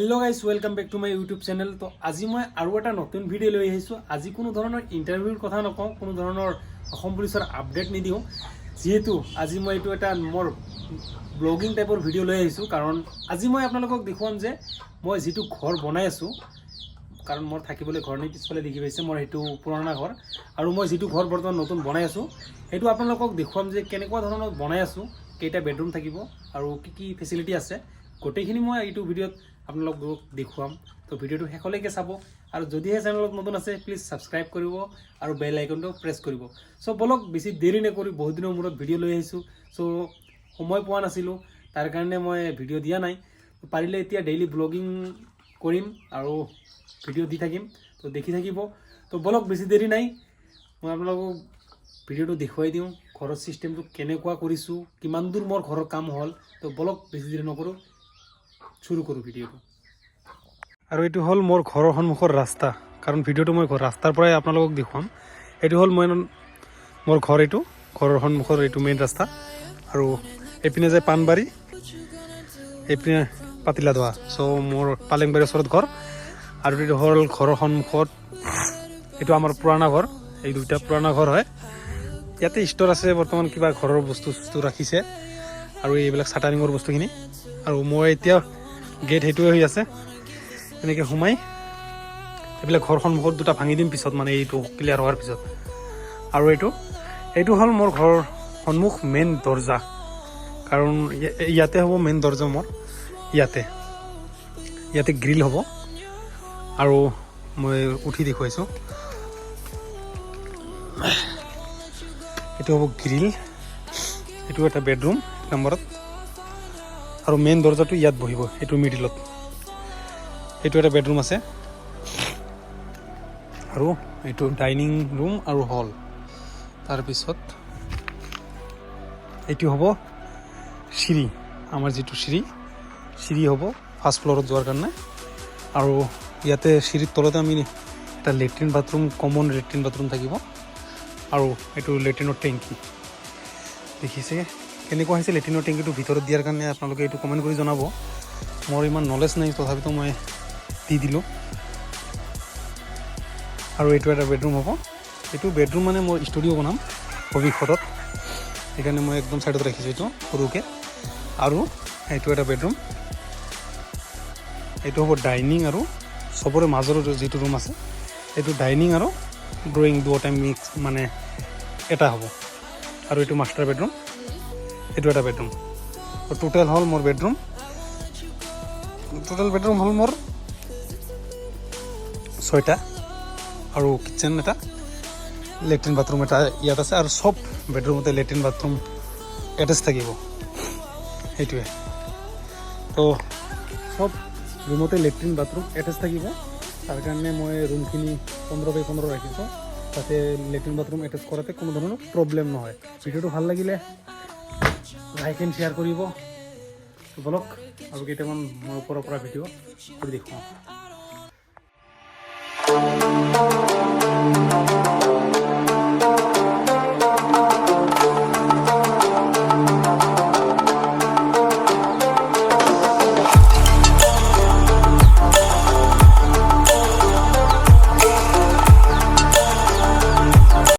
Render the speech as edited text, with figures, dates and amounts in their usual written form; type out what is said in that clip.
Hello guys welcome back to my YouTube channel. तो आज मैं और एक नतुन भिडिओ लै आहिছোঁ। आज কোনো ধৰণৰ ইন্টাৰভিউৰ কথা নকওঁ, কোনো ধৰণৰ অসম পুলিচৰ আপডেট নিদিওঁ, যেহেতু আজি মই এইটো এটা মোৰ ব্লগিং টাইপৰ ভিডিও লৈ আহিছোঁ। কাৰণ আজি মই আপোনালোকক দেখুৱাম যে মই যেটো ঘৰ বনাই আছোঁ, কাৰণ মোৰ থাকিবলৈ ঘৰ নাই, পিছফালে দেখি পাইছে মোৰ এইটো পুৰণা ঘৰ, আৰু মই যেটো ঘৰ বৰ্তমান নতুন বনাই আছোঁ সেইটো আপোনালোকক দেখুৱাম যে কেনেকুৱা ধৰণৰ বনাই আছোঁ, কেইটা বেডৰুম থাকিব আৰু কি কি ফেচিলিটি আছে, গোটেইখিনি মই এইটো ভিডিঅ'ত আপোনালোকক দেখুৱাম। তো ভিডিঅ'টো শেষলৈকে চাব, আৰু যদিহে চেনেলত নতুন আছে প্লিজ ছাবস্ক্ৰাইব কৰিব আৰু বেল আইকনটো প্ৰেছ কৰিব। চ' বলক বেছি দেৰি নকৰি, বহুত দিনৰ মূৰত ভিডিঅ' লৈ আহিছোঁ। চ' সময় পোৱা নাছিলোঁ, তাৰ কাৰণে মই ভিডিঅ' দিয়া নাই। পাৰিলে এতিয়া ডেইলি ব্লগিং কৰিম আৰু ভিডিঅ' দি থাকিম, তো দেখি থাকিব। তো বলক বেছি দেৰি নাই, মই আপোনালোকক ভিডিঅ'টো দেখুৱাই দিওঁ, ঘৰৰ চিষ্টেমটো কেনেকুৱা কৰিছোঁ, কিমান দূৰ মোৰ ঘৰৰ কাম হ'ল। তো বলক বেছি দেৰি নকৰোঁ, শুৰু কৰোঁ ভিডিঅ'টো। আৰু এইটো হ'ল মোৰ ঘৰৰ সন্মুখৰ ৰাস্তা, কাৰণ ভিডিঅ'টো মই ৰাস্তাৰ পৰাই আপোনালোকক দেখুৱাম। এইটো হ'ল মোৰ ঘৰ, এইটো ঘৰৰ সন্মুখৰ এইটো মেইন ৰাস্তা, আৰু এইপিনে যায় পাণবাৰী, এইপিনে পাতিলাধোৱা। চ' মোৰ পালেংবাৰীৰ ওচৰত ঘৰ, আৰু এইটো হ'ল ঘৰৰ সন্মুখত, এইটো আমাৰ পুৰণা ঘৰ, এই দুটা পুৰণা ঘৰ হয়। ইয়াতে ষ্ট'ৰ আছে, বৰ্তমান কিবা ঘৰৰ বস্তু ৰাখিছে, আৰু এইবিলাক চাটাৰিঙৰ বস্তুখিনি। আৰু মই এতিয়া গেট সেইটোৱে হৈ আছে, এনেকৈ সোমাই এইবিলাক ঘৰ সন্মুখত দুটা ভাঙি দিম পিছত, মানে এইটো ক্লিয়াৰ হোৱাৰ পিছত। আৰু এইটো হ'ল মোৰ ঘৰৰ সন্মুখ মেইন দৰ্জা, কাৰণ ইয়াতে হ'ব মেইন দৰ্জা মোৰ, ইয়াতে গ্ৰিল হ'ব। আৰু মই উঠি দেখুৱাইছোঁ, এইটো হ'ব গ্ৰিল, এইটো এটা বেডৰুম নম্বৰত, আৰু মেইন দৰ্জাটো ইয়াত বহিব, এইটো মিডিলত। এইটো এটা বেডৰুম আছে, আৰু এইটো ডাইনিং ৰুম আৰু হল। তাৰপিছত এইটো হ'ব চিৰি, আমাৰ যিটো চিৰি হ'ব ফাৰ্ষ্ট ফ্ল'ৰত যোৱাৰ কাৰণে। আৰু ইয়াতে চিৰিৰ তলতে আমি এটা latrine bathroom, common latrine bathroom থাকিব, আৰু এইটো লেট্ৰিনৰ টেংকি। দেখিছে কেনেকুৱা হৈছে লেট্ৰিনৰ টেংকিটো ভিতৰত দিয়াৰ কাৰণে? আপোনালোকে এইটো কমেণ্ট কৰি জনাব। মোৰ ইমান নলেজ নাই, তথাপিতো মই দি দিলোঁ। আৰু এইটো এটা বেডৰুম হ'ব, এইটো বেডৰুম মানে মই ষ্টুডিঅ' বনাম ভৱিষ্যতত, সেইকাৰণে মই একদম ছাইডত ৰাখিছোঁ এইটো সৰুকৈ। আৰু এইটো এটা বেডৰুম, এইটো হ'ব ডাইনিং, আৰু চবৰে মাজৰ যিটো ৰুম আছে এইটো ডাইনিং আৰু ড্ৰয়িং দুয়োটাই মিক্স মানে এটা হ'ব। আৰু এইটো মাষ্টাৰ বেডৰুম, এইটো এটা বেডৰুম। টোটেল হ'ল মোৰ বেডৰুম হ'ল মোৰ 6টা, আৰু কিটচেন এটা, লেট্ৰিন বাথৰুম এটা ইয়াত আছে, আৰু চব বেডৰুমতে লেট্ৰিন বাথৰুম এটেচ থাকিব, সেইটোৱে। তো চব ৰুমতে লেট্ৰিন বাথৰুম এটেচ থাকিব, তাৰ কাৰণে মই ৰুমখিনি 15x15 ৰাখিছোঁ, যাতে লেট্ৰিন বাথৰুম এটেচ কৰাতে কোনো ধৰণৰ প্ৰব্লেম নহয়। ভিডিঅ'টো ভাল লাগিলে লাইক এণ্ড শ্বেয়াৰ কৰিব। বলক আৰু কেইটামান মোৰ ওপৰৰ পৰা ভিডিঅ' কৰি দেখুৱাওঁ।